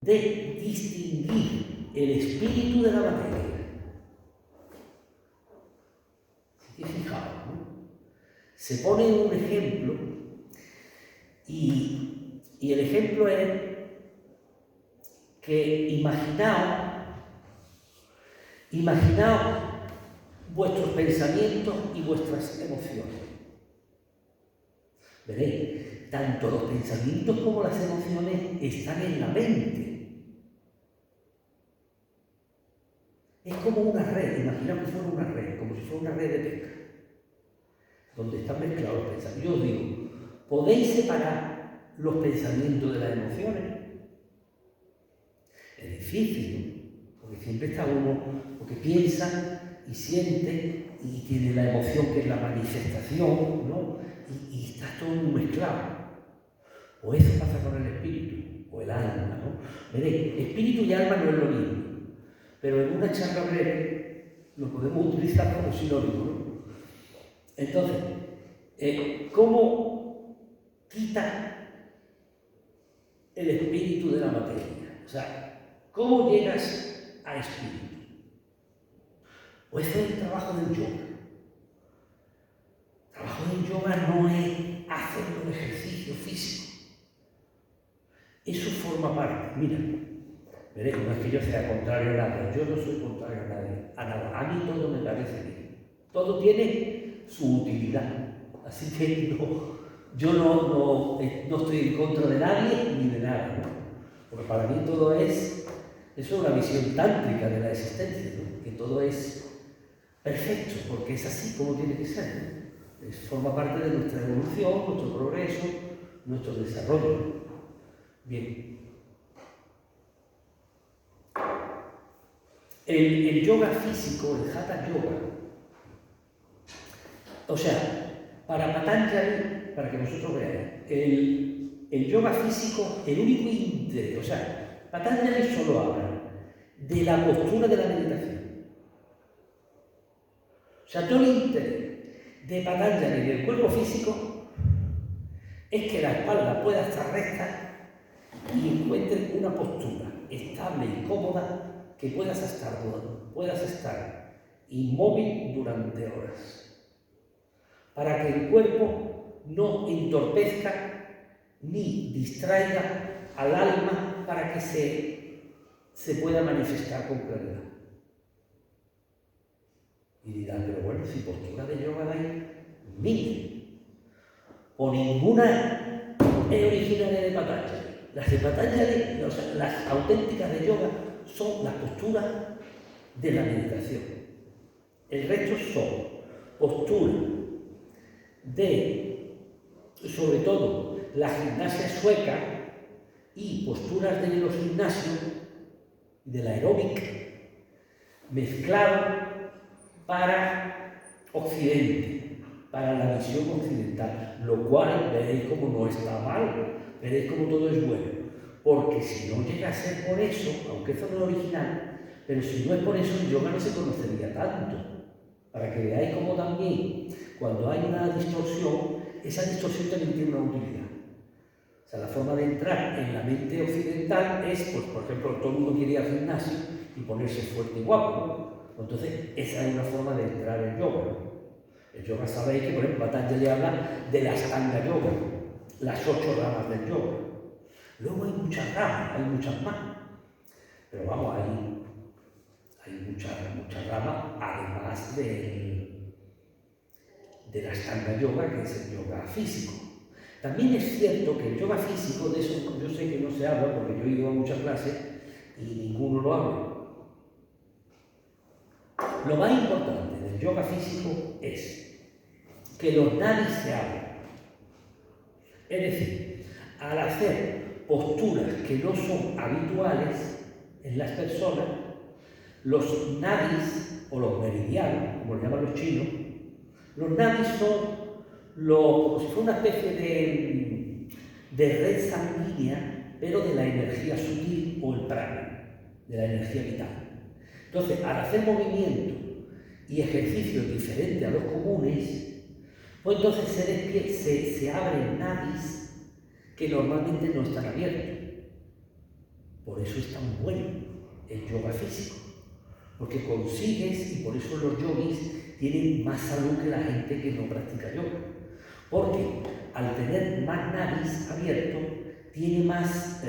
de distinguir el espíritu de la materia. Si te fijado, ¿no? Se pone un ejemplo y el ejemplo es que imaginaos vuestros pensamientos y vuestras emociones. Veréis, tanto los pensamientos como las emociones están en la mente. Es como una red, imaginaos que fuera una red, como si fuera una red de pesca, donde están mezclados los pensamientos. Yo os digo, ¿podéis separar los pensamientos de las emociones? Es difícil, ¿no? Porque siempre está uno, porque piensa y siente y tiene la emoción que es la manifestación, ¿no? Y está todo mezclado. O eso pasa con el espíritu, o el alma, ¿no? Veréis, espíritu y alma no es lo mismo, pero en una charla breve lo podemos utilizar como sinónimo, ¿no? Entonces, ¿cómo quita el espíritu de la materia? O sea, ¿cómo llegas a espíritu? Pues eso es el trabajo del yoga. El trabajo del yoga no es hacer un ejercicio físico. Eso forma parte. Mira, veréis, no es que yo sea contrario a nada, yo no soy contrario a nada. A mí todo me parece bien. Todo tiene su utilidad. Así que yo no estoy en contra de nadie ni de nada, ¿no? Porque para mí todo eso es una visión tántrica de la existencia, ¿no? Que todo es perfecto, porque es así como tiene que ser, ¿no? Forma parte de nuestra evolución, nuestro progreso, nuestro desarrollo. Bien. El yoga físico, el Hatha Yoga, o sea, para Patanjali, para que vosotros veáis, el yoga físico, el único interés, o sea, Patanjali solo habla de la postura de la meditación. O sea, todo el interés de Patanjali del cuerpo físico es que la espalda pueda estar recta y encuentres una postura estable y cómoda que puedas estar inmóvil durante horas, para que el cuerpo no entorpezca ni distraiga al alma para que se pueda manifestar con claridad. Y dirán, pero bueno, si postura de yoga hay miles, o ninguna es originaria de Patanjali. Las de Patanjali, o sea, las auténticas de yoga, son las posturas de la meditación. El resto son posturas de, sobre todo, la gimnasia sueca y posturas de los gimnasios, del aeróbic, mezclado para Occidente, para la visión occidental, lo cual veréis como no está mal, veréis como todo es bueno, porque si no llega a ser por eso, aunque eso no es original, pero si no es por eso, el yoga no se conocería tanto, para que veáis como también, cuando hay una distorsión, esa distorsión también tiene una utilidad. O sea, la forma de entrar en la mente occidental es, pues, por ejemplo, todo el mundo quiere ir al gimnasio y ponerse fuerte y guapo, ¿no? Entonces, esa es una forma de entrar en yoga, ¿no? El yoga, sabéis que, por ejemplo, Patanjali habla de la Ashtanga Yoga, las 8 ramas del yoga. Luego hay muchas ramas, hay muchas más. Pero vamos, hay muchas ramas, además de la Ashtanga Yoga, que es el yoga físico. También es cierto que el yoga físico, de eso yo sé que no se habla, porque yo he ido a muchas clases y ninguno lo habla. Lo más importante del yoga físico es que los nadis se abren. Es decir, al hacer posturas que no son habituales en las personas, los nadis, o los meridianos, como lo llaman los chinos, los nadis son como si fuera una especie de red sanguínea, pero de la energía sutil o el prana, de la energía vital. Entonces, al hacer movimientos y ejercicios diferentes a los comunes, pues entonces se abren nadis que normalmente no están abiertos. Por eso es tan bueno el yoga físico, porque consigues, y por eso los yogis tienen más salud que la gente que no practica yoga, porque al tener más nadis abierto, tiene más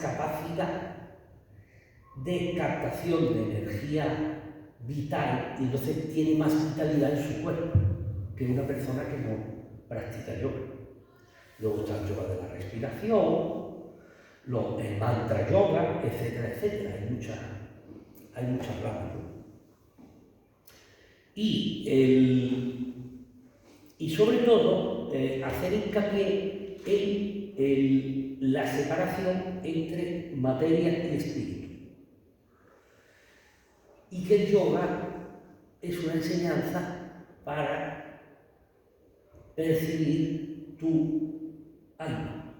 capacidad de captación de energía vital, y entonces tiene más vitalidad en su cuerpo que una persona que no practica yoga. Luego está el yoga de la respiración, el mantra yoga, etcétera, etcétera. Hay muchas ramas, ¿no? Y sobre todo, hacer hincapié en la separación entre materia y espíritu. Y que el yoga es una enseñanza para percibir tu alma.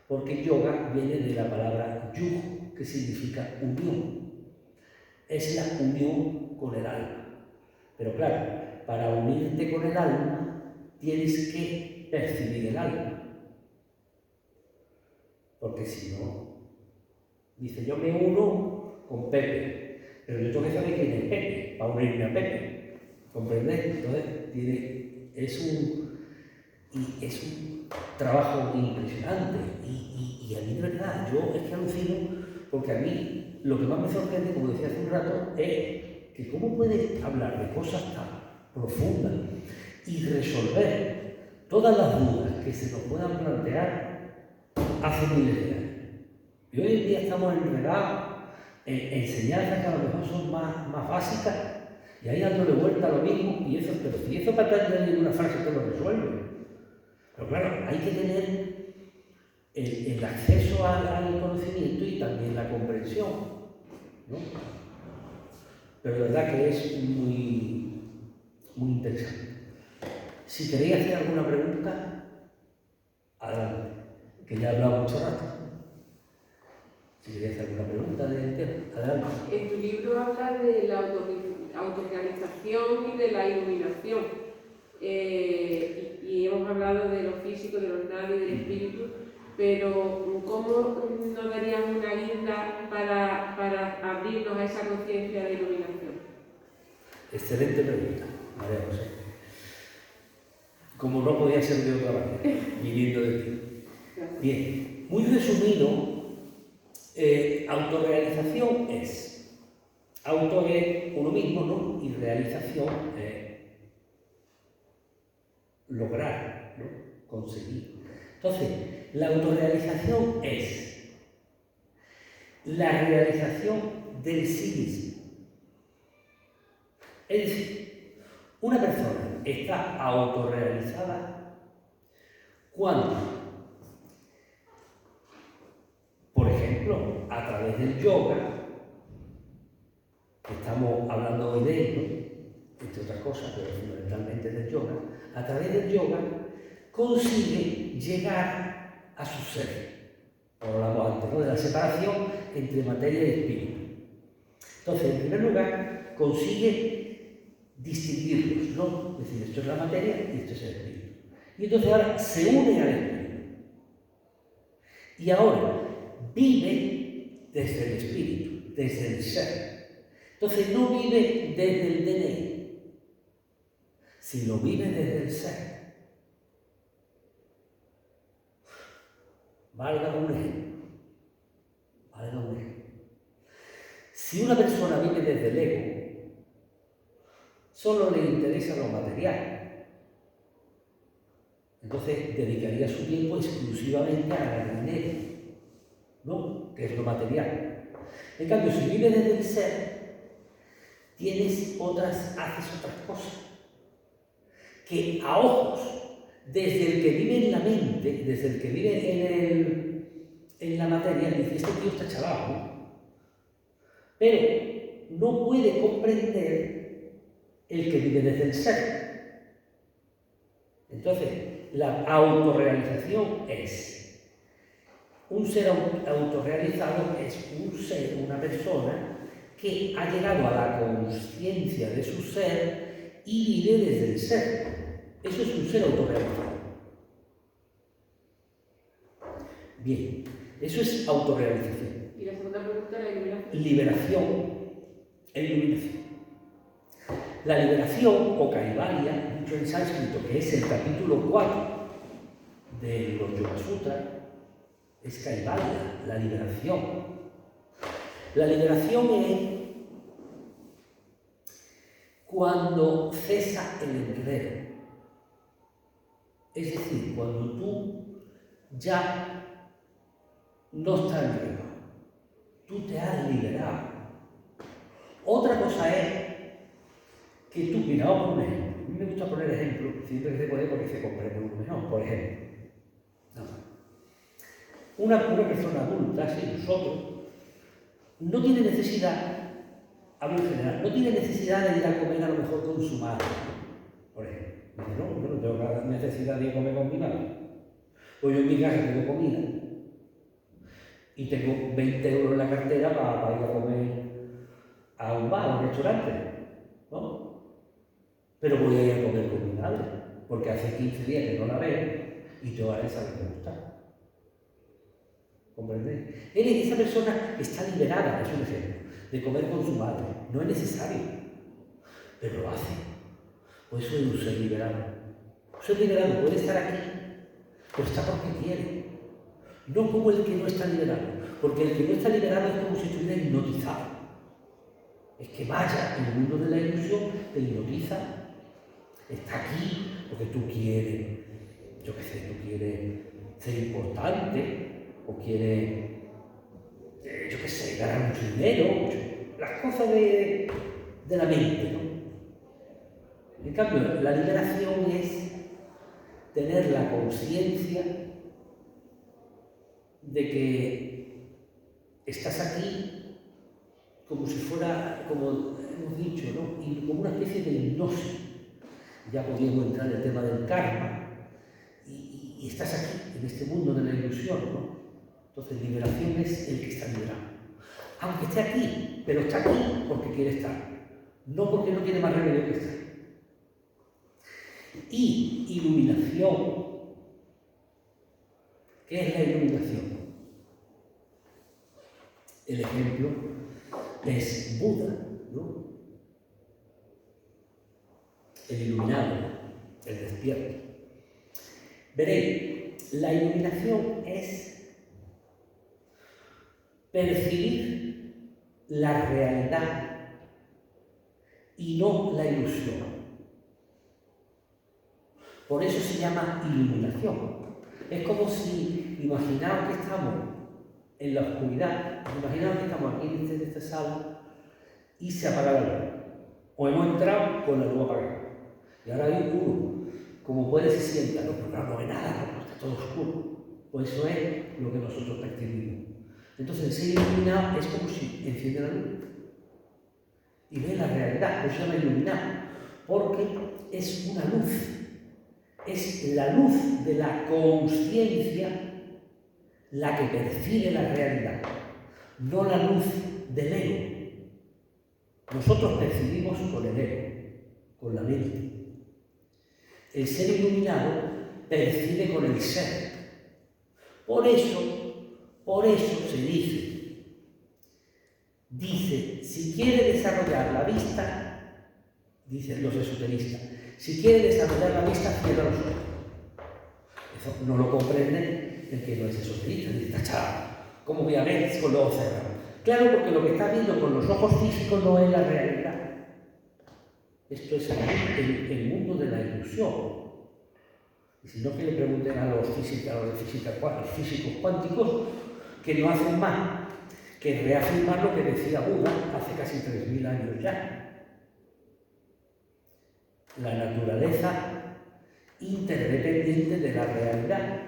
Porque yoga viene de la palabra yug, que significa unión. Es la unión con el alma. Pero claro, para unirte con el alma, tienes que percibir el alma. Porque si no, dice, yo me uno con Pepe, pero yo tengo que saber quién es Pepe, para unirme a Pepe. ¿Comprendéis? Entonces, es un trabajo impresionante. Y a mí de verdad, yo es que alucino, porque a mí lo que más me sorprende, como decía hace un rato, es que cómo puede hablar de cosas tan profundas y resolver todas las dudas que se nos puedan plantear hace miles de años. Y hoy en día estamos enredados en enseñanzas que a lo mejor son más básicas, y ahí dándole vuelta a lo mismo, pero si eso para tener una frase te lo resuelve. Pero claro, hay que tener el acceso al conocimiento y también la comprensión, ¿no? Pero de verdad que es muy interesante. Si queréis hacer alguna pregunta, adelante, que ya he hablado mucho rato. Si queréis hacer alguna pregunta del tema, adelante. En tu libro hablas de la autorrealización y de la iluminación. Y hemos hablado de lo físico, de los nadis, del espíritu, pero ¿cómo nos darías una guinda para abrirnos a esa conciencia de iluminación? Excelente pregunta, María José. Como no podía ser de otra manera, viniendo de ti. Bien, muy resumido, autorrealización es auto es uno mismo, ¿no? Y realización es lograr, ¿no? Conseguir. Entonces, la autorrealización es la realización del sí mismo. Es decir, una persona está autorrealizada cuando, por ejemplo, a través del yoga, estamos hablando hoy de ello, entre otras cosas, pero fundamentalmente del yoga, a través del yoga consigue llegar a su ser. Hablamos antes, ¿no?, de la separación entre materia y espíritu. Entonces, en primer lugar, consigue distinguirlos, ¿no? Es decir, esto es la materia y esto es el espíritu. Y entonces ahora se une al espíritu. Y ahora vive desde el espíritu, desde el ser. Entonces no vive desde el DNI, sino vive desde el ser. Valga un ejemplo. Si una persona vive desde el ego, solo le interesa lo material. Entonces dedicaría su tiempo exclusivamente a ganar dinero, ¿no?, que es lo material. En cambio, si vive desde el ser, haces otras cosas que a ojos, desde el que vive en la mente, desde el que vive en la materia, dice, este tío está chalado, ¿no? Pero no puede comprender el que vive desde el ser. Entonces, la autorrealización es un ser autorrealizado, es un ser, una persona que ha llegado a la consciencia de su ser y vive desde el ser. Eso es un ser autorrealizado. Bien, eso es autorrealización. Y la segunda pregunta, la iluminación. Liberación e iluminación. La liberación, o Kaivalya, dicho en sánscrito, que es el capítulo 4 de los Yoga Sutras, es Kaivalya, la liberación. La liberación es cuando cesa el enredo. Es decir, cuando tú ya no estás enredado, tú te has liberado. Otra cosa es que tú, mira, vamos a poner un ejemplo. A mí me gusta poner ejemplos, siempre que se puede porque se comprende uno mejor. Por ejemplo, una persona adulta, si nosotros, no tiene necesidad, hablo en general, no tiene necesidad de ir a comer a lo mejor con su madre, por ejemplo. No, yo no tengo necesidad de ir a comer con mi madre. Pues yo en mi casa tengo comida y tengo 20 euros en la cartera para ir a comer a un bar, a un restaurante, ¿no? Pero voy a ir a comer con mi madre, porque hace 15 días que no la veo y tengo ganas de saber que me gusta. ¿Comprendéis? Esa persona está liberada, es un ejemplo, de comer con su madre. No es necesario, pero lo hace. Pues eso es un ser liberado. Un ser liberado puede estar aquí, pero está porque quiere. No como el que no está liberado, porque el que no está liberado es como si estuviera hipnotizado. Es que vaya en el mundo de la ilusión, te hipnotiza. Está aquí porque tú quieres, yo qué sé, tú quieres ser importante, o quieres, yo qué sé, ganar mucho dinero, las cosas de la mente, ¿no? En cambio, la liberación es tener la conciencia de que estás aquí como si fuera, como hemos dicho, ¿no? Y como una especie de hipnosis. Ya podríamos entrar en el tema del karma, y estás aquí, en este mundo de la ilusión, ¿no? Entonces, liberación es el que está liberado. Aunque esté aquí, pero está aquí porque quiere estar, no porque no tiene más remedio que estar. Y iluminación. ¿Qué es la iluminación? El ejemplo es Buda, ¿no? El iluminado, el despierto. Veréis, la iluminación es percibir la realidad y no la ilusión. Por eso se llama iluminación. Es como si, imaginaos que estamos en la oscuridad, imaginaos que estamos aquí en esta sala y se apaga la luz. O hemos entrado con la luz apagada. Y ahora hay uno, como puede se sienta, no, pero no ve nada, no, está todo oscuro. Pues eso es lo que nosotros percibimos. Entonces, ser iluminado es como si enciende la luz y ve la realidad, pues se llama iluminado, porque es una luz, es la luz de la consciencia la que percibe la realidad, no la luz del ego. Nosotros percibimos con el ego, con la mente. El ser iluminado percibe con el ser. Por eso se dice, si quiere desarrollar la vista, dicen los esoteristas, si quiere desarrollar la vista, cierra los ojos. Eso no lo comprende el que no es esoterista, dice, tachado, ¿cómo voy a ver con los ojos cerrados? Claro, porque lo que está viendo con los ojos físicos no es la realidad. Esto es el mundo de la ilusión. Y si no, que le pregunten a los físicos cuánticos, que no hacen más que reafirmar lo que decía Buda hace casi 3000 años ya. La naturaleza interdependiente de la realidad.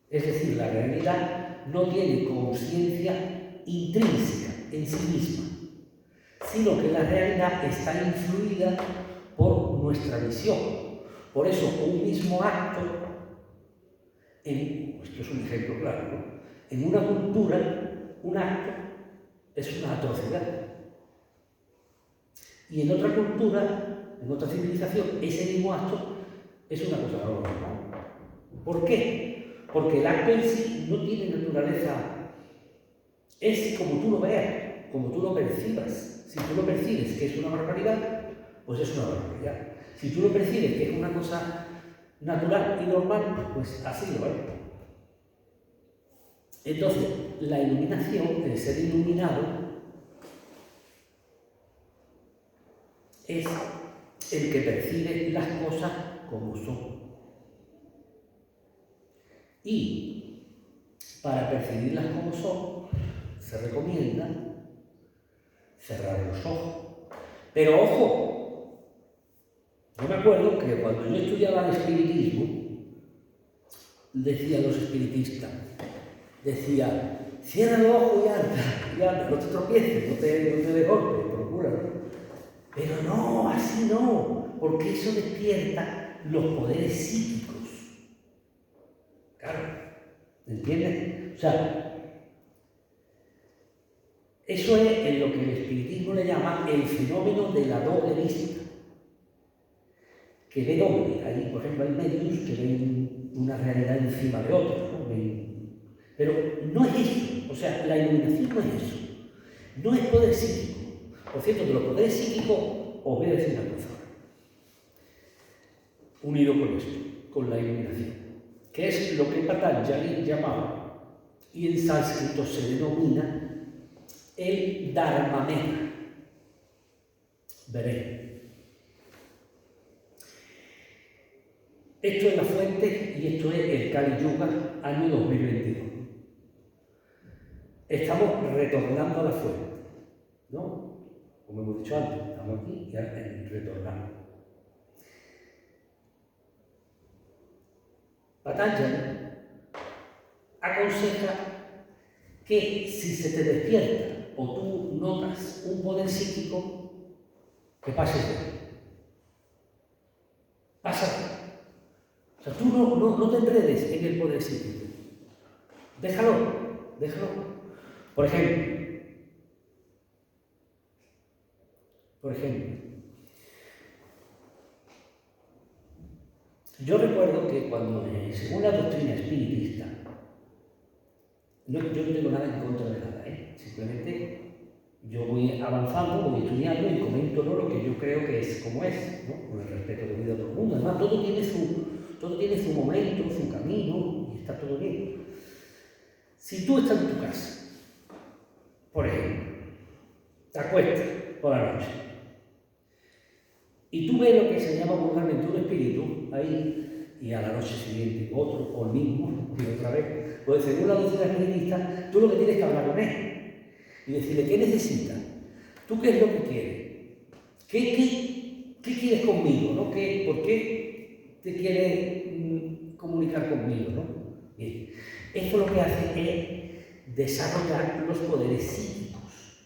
Es decir, la realidad no tiene conciencia intrínseca en sí misma, sino que la realidad está influida por nuestra visión. Por eso, un mismo acto, esto es un ejemplo claro, ¿no? En una cultura, un acto es una atrocidad. Y en otra cultura, en otra civilización, ese mismo acto es una cosa normal. ¿Por qué? porque el acto en sí no tiene naturaleza, es como tú lo veas, como tú lo percibas. Si tú lo percibes que es una barbaridad, pues es una barbaridad. Si tú lo percibes que es una cosa natural y normal, pues así lo es. Entonces, la iluminación, el ser iluminado, es el que percibe las cosas como son. Y para percibirlas como son, se recomienda cerrar los ojos. Pero ojo, yo me acuerdo que cuando yo estudiaba el espiritismo, decían los espiritistas, cierra los ojos y anda, no te tropieces, no te des golpe, procúralo. Pero no, así no, porque eso despierta los poderes psíquicos. Claro, ¿entiendes? O sea, eso es en lo que el espiritismo le llama el fenómeno de la doble vista. Que ve doble. Ahí, por ejemplo, hay medios que ven una realidad encima de otra, ¿no? Pero no es eso. O sea, la iluminación no es eso. No es poder psíquico. Por cierto, de los poderes psíquicos os voy a decir una cosa. Unido con esto, con la iluminación, que es lo que Patanjali llamaba, y en sánscrito se denomina el Dharmamela. Veréis. Esto es la fuente y esto es el Kali Yuga, año 2022. Estamos retornando a la fuente, ¿no? Como hemos dicho antes, estamos aquí y retornamos. Patanjali aconseja que si se te despierta o tú notas un poder psíquico, que pases de él. Pásate. O sea, tú no te enredes en el poder psíquico. Déjalo. Por ejemplo, yo recuerdo que cuando, según la doctrina espiritista, yo no tengo nada en contra de nada, simplemente yo voy avanzando, voy estudiando y comento lo que yo creo que es como es, ¿no? Con el respeto debido a todo el mundo. Además, todo tiene su momento, su camino, y está todo bien. Si tú estás en tu casa, por ejemplo, te acuestas por la noche, y tú ves lo que se llama vulgarmente un espíritu ahí, y a la noche siguiente otro, o el mismo, y otra vez, pues según la doctrina espiritista, tú lo que tienes que hablar con él y decirle qué necesitas, tú qué es lo que quieres, qué quieres conmigo, ¿no? ¿Por qué te quieres comunicar conmigo, ¿no? Bien. Esto lo que hace es desarrollar los poderes psíquicos,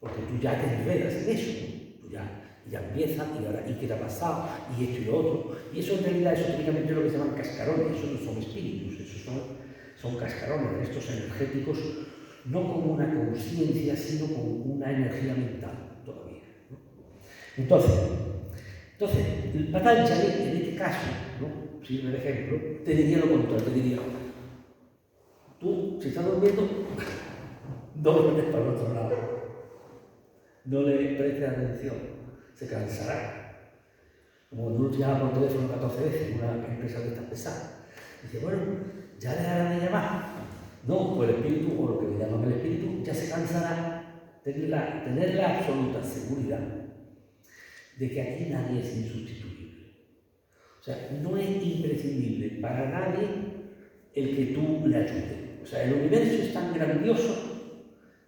porque tú ya te enredas en eso, tú ya empiezas y ahora, ¿y qué te ha pasado? Y esto y lo otro. Y eso en realidad esotéricamente es lo que se llaman cascarones, eso no son espíritus, esos son cascarones, estos energéticos, no como una conciencia, sino como una energía mental todavía, ¿no? Entonces, el Patanjali, en este caso, ¿no? Si el ejemplo, te diría lo contrario, te diría, tú, si estás durmiendo, no lo metes para el otro lado, no le prestes atención, se cansará. Como cuando uno llama por teléfono 14 veces en una empresa de estas pesadas, dice, bueno, ya dejará de llamar. No, pues el espíritu, o lo que le llaman el espíritu, ya se cansará tener la absoluta seguridad de que aquí nadie es insustituible. O sea, no es imprescindible para nadie el que tú le ayudes. O sea, el universo es tan grandioso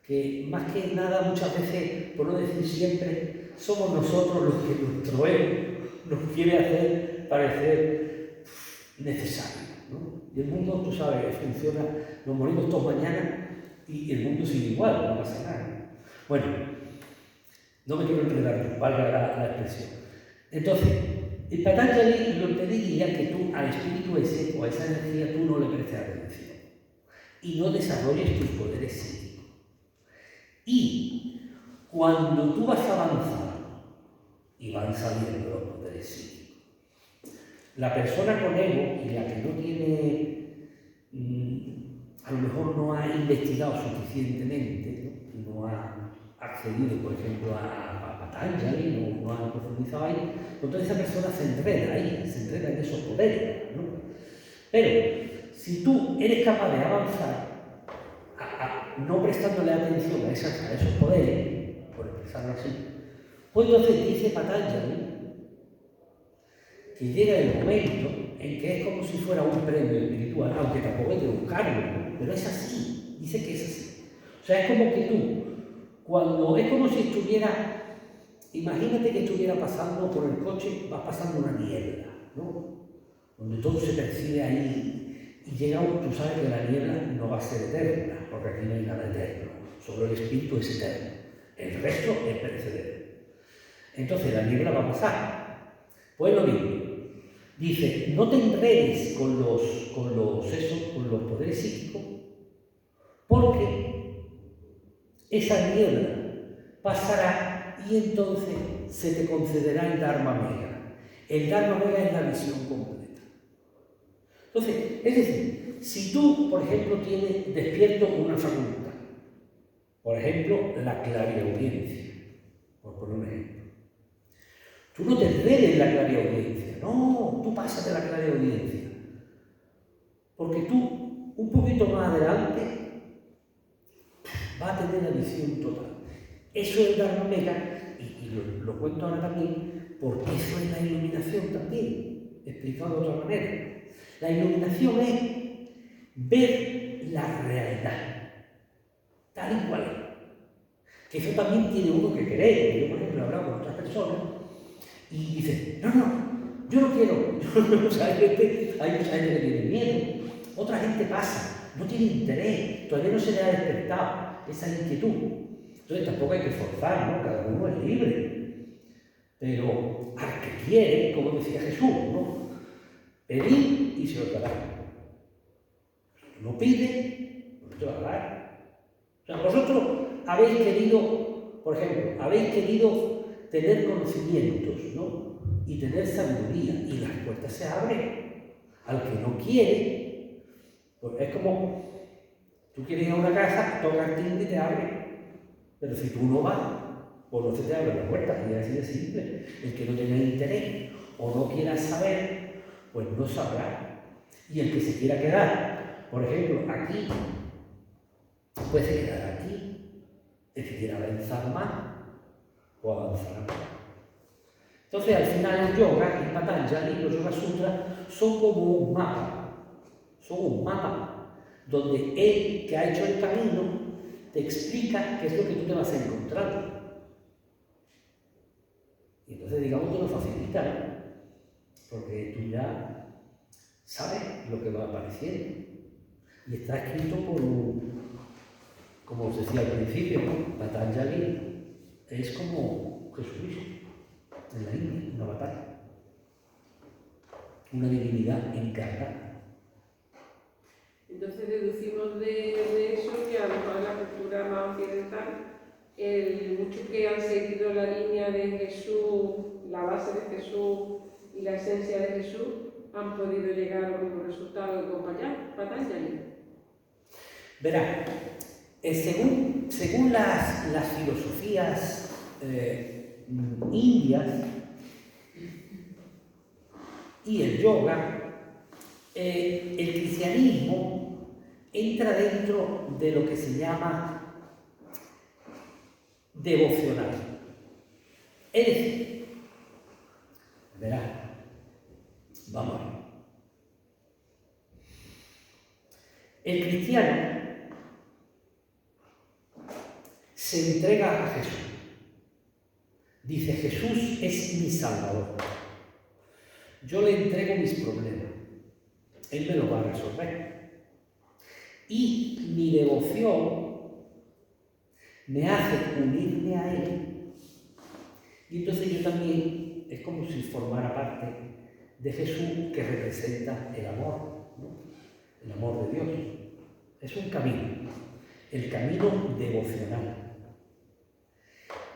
que más que nada muchas veces, por no decir siempre, somos nosotros los que nuestro ego nos quiere hacer parecer necesario, ¿no? Y el mundo, tú sabes, funciona, nos morimos todos mañana y el mundo sigue igual, no pasa nada. Bueno, no me quiero enredar, valga la expresión. Entonces, el Patanjali lo que diría que tú al espíritu ese o a esa energía tú no le prestes atención y no desarrolles tus poderes psíquicos. Y cuando tú vas avanzando y van saliendo los poderes psíquicos, la persona con ego y la que no tiene a lo mejor no ha investigado suficientemente, ¿no? Y no ha accedido, por ejemplo, a Patanjali, no ha profundizado ahí, entonces esa persona se enreda ahí, se enreda en esos poderes, ¿no? Pero si tú eres capaz de avanzar, no prestándole atención a esos poderes, por expresarlo así, pues entonces dice Patanjali que llega el momento en que es como si fuera un premio espiritual, aunque tampoco hay que buscarlo, ¿no? Pero es así, dice que es así. O sea, es como que tú, es como si estuviera, imagínate que estuviera pasando por el coche, va pasando una niebla, ¿no? Donde todo se percibe ahí, y llega tú sabes que la niebla no va a ser eterna, porque aquí no hay nada eterno, solo el espíritu es eterno, el resto es perecedero. Entonces la niebla va a pasar. Pues lo mismo. Dice, no te enredes con los poderes psíquicos, porque esa niebla pasará y entonces se te concederá el Dharma Mega. El Dharma Mega es la visión completa. Entonces, es decir, si tú, por ejemplo, tienes despierto una facultad, por ejemplo, la clariaudiencia, por poner un ejemplo, tú no te enredes en la clariaudiencia, no, tú pásate la clariaudiencia. Porque tú, un poquito más adelante, vas a tener la visión total. Eso es Dharma Mega, y lo cuento ahora también, porque eso es la iluminación también, explicado de otra manera. La iluminación es ver la realidad, tal y cual. Que eso también tiene uno que querer. Yo, por ejemplo, he hablado con otras personas y dice, no, yo no quiero. O sea, hay mucha gente que tiene miedo, otra gente pasa, no tiene interés, todavía no se le ha despertado esa inquietud. Entonces tampoco hay que forzar, ¿no? Cada uno es libre. Pero al que quiere, como decía Jesús, ¿no? Pedid y se os dará. No pide, no te va a dar. O sea, vosotros habéis querido, por ejemplo, habéis querido tener conocimientos, ¿no? Y tener sabiduría, y las puertas se abren. Al que no quiere, pues es como, tú quieres ir a una casa, toca el timbre y te abre. Pero si tú no vas, pues no se te abre la puerta, y es así de simple. El que no tenga interés o no quiera saber, pues no sabrá. Y el que se quiera quedar, por ejemplo, aquí, pues se quedará aquí. El que quiera avanzar más, pues avanzará más. Entonces, al final, el yoga, el Patanjali, los Yoga Sutras, son como un mapa, donde él, que ha hecho el camino, te explica qué es lo que tú te vas a encontrar. Y entonces, digamos que lo facilita, ¿no? Porque tú ya sabes lo que va apareciendo. Y está escrito como os decía al principio, ¿no? Patanjali es como Jesucristo en la India, una batalla, una divinidad encarnada. Entonces deducimos de eso que a lo mejor en la cultura más occidental, muchos que han seguido la línea de Jesús, la base de Jesús y la esencia de Jesús, han podido llegar a los mismos resultados que con Patanjali. Verá, según las filosofías indias y el yoga, el cristianismo entra dentro de lo que se llama devocional. Es decir, verá, vamos a ver. El cristiano se entrega a Jesús. Dice, Jesús es mi Salvador. Yo le entrego mis problemas. Él me los va a resolver. Y mi devoción me hace unirme a Él. Y entonces yo también, es como si formara parte de Jesús, que representa el amor, ¿no? El amor de Dios. Es un camino, el camino devocional.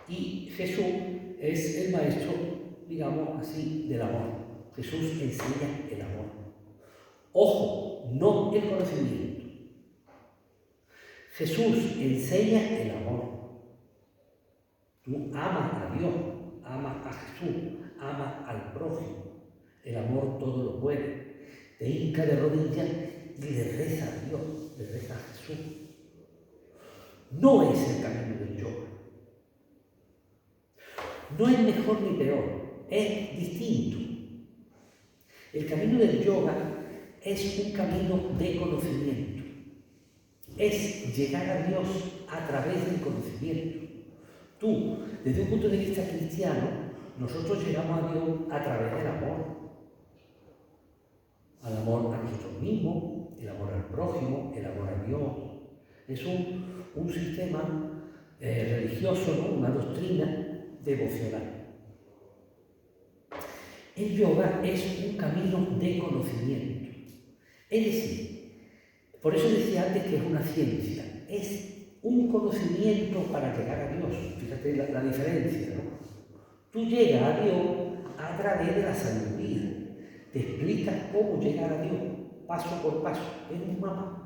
Y Jesús es el maestro, digamos así, del amor. Jesús enseña el amor. Ojo, no el conocimiento. Jesús enseña el amor. Tú amas a Dios, amas a Jesús, amas al prójimo. El amor todo lo puede. Te hinca de rodillas y le reza a Dios, le reza a Jesús. No es el camino del yoga. No es mejor ni peor, es distinto. El camino del yoga es un camino de conocimiento. Es llegar a Dios a través del conocimiento. Tú, desde un punto de vista cristiano, nosotros llegamos a Dios a través del amor. Al amor a nosotros mismos, el amor al prójimo, el amor a Dios. Es un sistema religioso, ¿no? Una doctrina devocional. El yoga es un camino de conocimiento. Es decir, por eso decía antes que es una ciencia. Es un conocimiento para llegar a Dios. Fíjate la diferencia, ¿no? Tú llegas a Dios a través de la sabiduría. Te explicas cómo llegar a Dios, paso por paso. Es un mapa.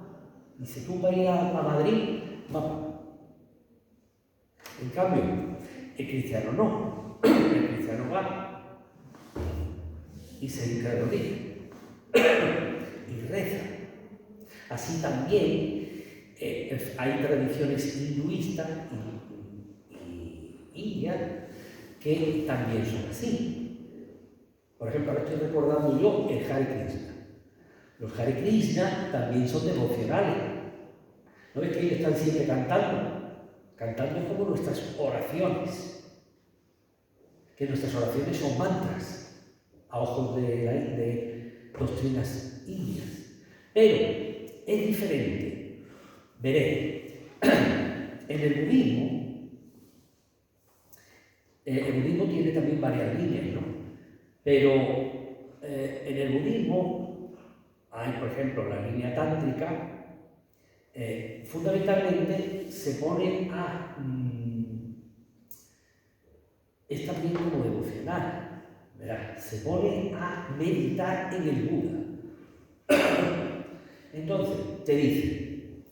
Dice, tú vas a ir a Madrid, mapa. En cambio, el cristiano no. El cristiano va y se hinca de rodillas y reza. Así también hay tradiciones hinduistas y indias que también son así. Por ejemplo, ahora estoy recordando yo el Hare Krishna. Los Hare Krishna también son devocionales. ¿No ves que ellos están siempre cantando? Cantando es como nuestras oraciones. Que nuestras oraciones son mantras, a ojos de doctrinas indias. Pero es diferente. Veré, en el budismo tiene también varias líneas, ¿no? Pero en el budismo hay, por ejemplo, la línea tántrica, fundamentalmente se pone a... es también como devocional, ¿verdad? Se pone a meditar en el Buda. Entonces, te dice,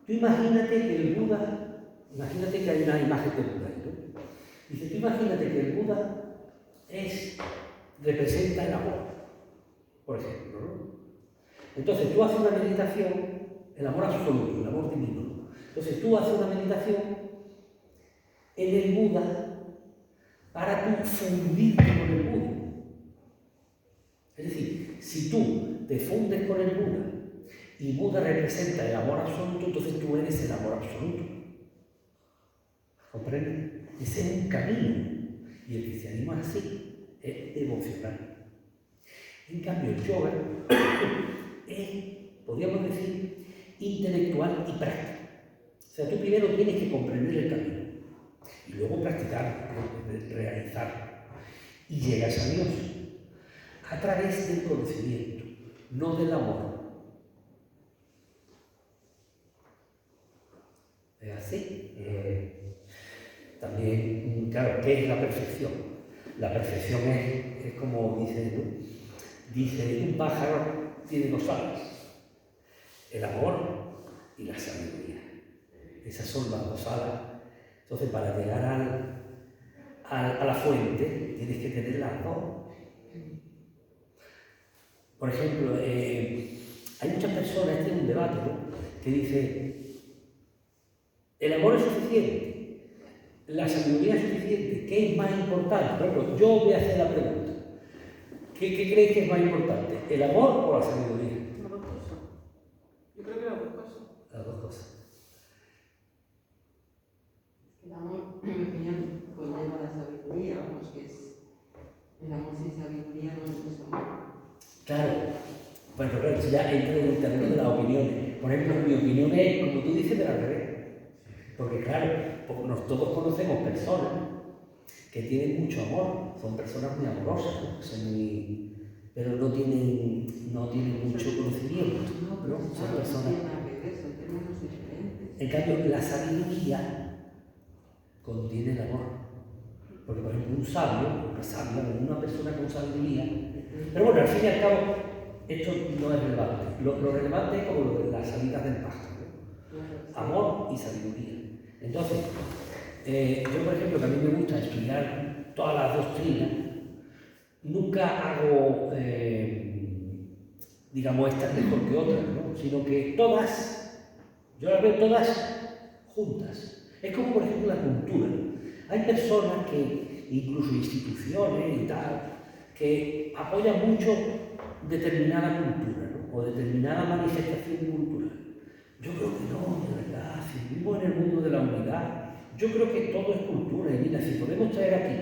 tú imagínate que el Buda, imagínate que hay una imagen de Buda, ¿no? Dice, tú imagínate que el Buda representa el amor, por ejemplo, ¿no? Entonces tú haces una meditación, el amor absoluto, el amor divino, ¿no? Entonces tú haces una meditación en el Buda para tú fundirte con el Buda. Es decir, si tú te fundes con el Buda y Buda representa el amor absoluto, entonces tú eres el amor absoluto. ¿Comprendes? Ese es un camino. Y el cristianismo es así, es devocional. En cambio, el yoga es, podríamos decir, intelectual y práctico. O sea, tú primero tienes que comprender el camino y luego practicar, realizar. Y llegas a Dios a través del conocimiento, no del amor. ¿Es así? También, claro, ¿qué es la perfección? La perfección es como dice, ¿no? Dice, un pájaro tiene dos alas, el amor y la sabiduría. Esas son las dos alas. Entonces, para llegar a la fuente, tienes que tener las dos. Por ejemplo, hay muchas personas, este es un debate, ¿no? Que dice, ¿el amor es suficiente? ¿La sabiduría es suficiente? ¿Qué es más importante? Por ejemplo, yo voy a hacer la pregunta. ¿Qué creéis que es más importante? ¿El amor o la sabiduría? Las dos cosas. Yo creo que las dos cosas. Las dos cosas. El amor, en mi opinión, conlleva la sabiduría, vamos, que es el amor sin sabiduría no es amor. Claro. Bueno, claro, eso ya entra en el terreno de las opiniones. Por ejemplo, mi opinión es, como tú dices, de la revés. Porque claro, todos conocemos personas que tienen mucho amor, son personas muy amorosas, ¿no? Pero no tienen mucho conocimiento, ¿no? Son personas... En cambio, la sabiduría contiene el amor. Porque, por ejemplo, un sabio, una sabia, una persona con sabiduría... Pero bueno, al fin y al cabo, esto no es relevante. Lo relevante es como lo de las salidas del pájaro, ¿no? Amor y sabiduría. Entonces, yo por ejemplo, que a mí me gusta estudiar todas las doctrinas, nunca hago, digamos, estas mejor que otras, ¿no? Sino que todas, yo las veo todas juntas. Es como por ejemplo la cultura. Hay personas que, incluso instituciones y tal, que apoyan mucho determinada cultura, ¿no? O determinada manifestación cultural. Yo creo que no, de verdad, si vivimos en el mundo de la unidad, yo creo que todo es cultura. Y mira, si podemos traer aquí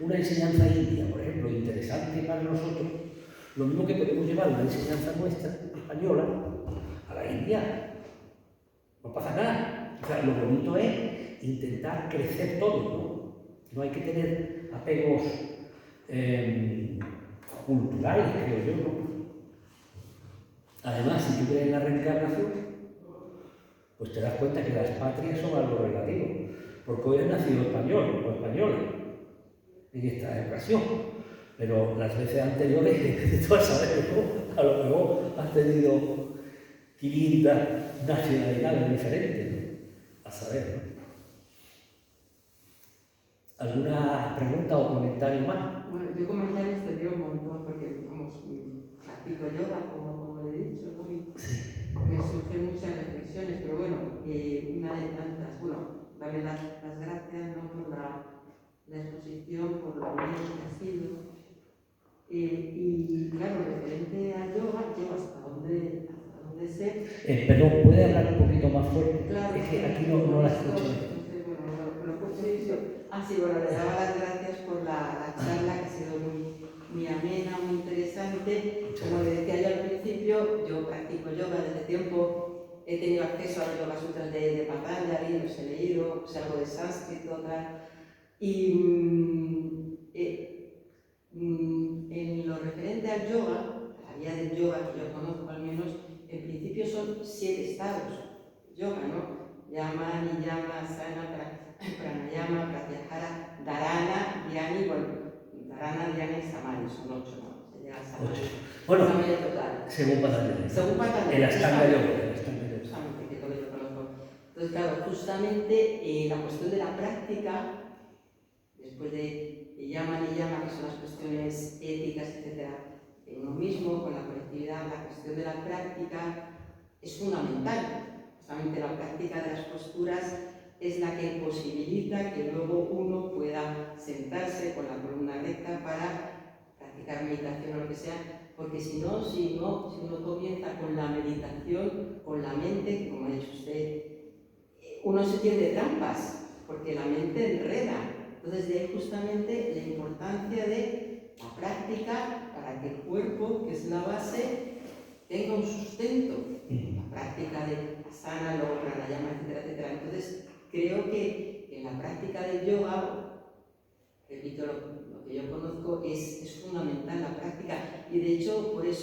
una enseñanza india, por ejemplo, interesante para nosotros, lo mismo que podemos llevar una enseñanza nuestra, española, a la India, no pasa nada. O sea, lo bonito es intentar crecer todo, ¿no? No hay que tener apegos culturales, creo yo, ¿no? Además, si tú crees en la reencarnación, pues te das cuenta que las patrias son algo relativo, porque hoy has nacido español o española en esta ocasión, pero las veces anteriores, tú vas a saber, ¿no? A lo mejor has tenido 500 nacionalidades diferentes, ¿no? A saber, ¿no? ¿Alguna pregunta o comentario más? Bueno, yo comentarios tendría un montón, porque, vamos, practico yoga, como le he dicho, ¿no? Me surgen muchas reflexiones, pero bueno, una de tantas, bueno, darle las gracias, ¿no? Por la exposición, por lo bien que ha sido. Y claro, referente al yoga, yo hasta dónde sé. Perdón, ¿puede hablar un poquito más fuerte? Claro, es que aquí no la escucho. Entonces, bueno, lo puedo decir. Sí, bueno, le daba las gracias por la charla, que ha sido muy amena, muy interesante. Como le decía yo al principio, yo practico yoga desde tiempo, he tenido acceso a los Yoga Sutras de Patanjali, los he leído, sé algo de sánscrito, tal. Y en lo referente al yoga, a la vía del yoga que yo conozco al menos, en principio son 7 estados. Yoga, ¿no? Yama, Niyama, Asana, Pranayama, Pratyahara, Dharana, Dhyani, bueno, Dharana, Dhyana y Samadhi, son 8, ¿no? Se llega a Samadhi. Bueno, Samadhi total. Según Patanjali. Según Patanjali. El Ashtanga Yoga. Justamente, que todo yo conozco. Entonces, claro, justamente la cuestión de la práctica, después de Yama, Niyama, que son las cuestiones éticas, etcétera, en uno mismo, con la colectividad, la cuestión de la práctica es fundamental. Justamente la práctica de las posturas es la que posibilita que luego uno pueda sentarse con la columna recta para practicar meditación o lo que sea, porque si uno comienza con la meditación, con la mente, como ha dicho usted, uno se tiende trampas, porque la mente enreda. Entonces, de ahí justamente la importancia de la práctica para que el cuerpo, que es la base, tenga un sustento. La práctica de asana, luego pranayama, etcétera, etcétera. Entonces, creo que en la práctica del yoga, repito, lo que yo conozco es fundamental la práctica. Y de hecho, por eso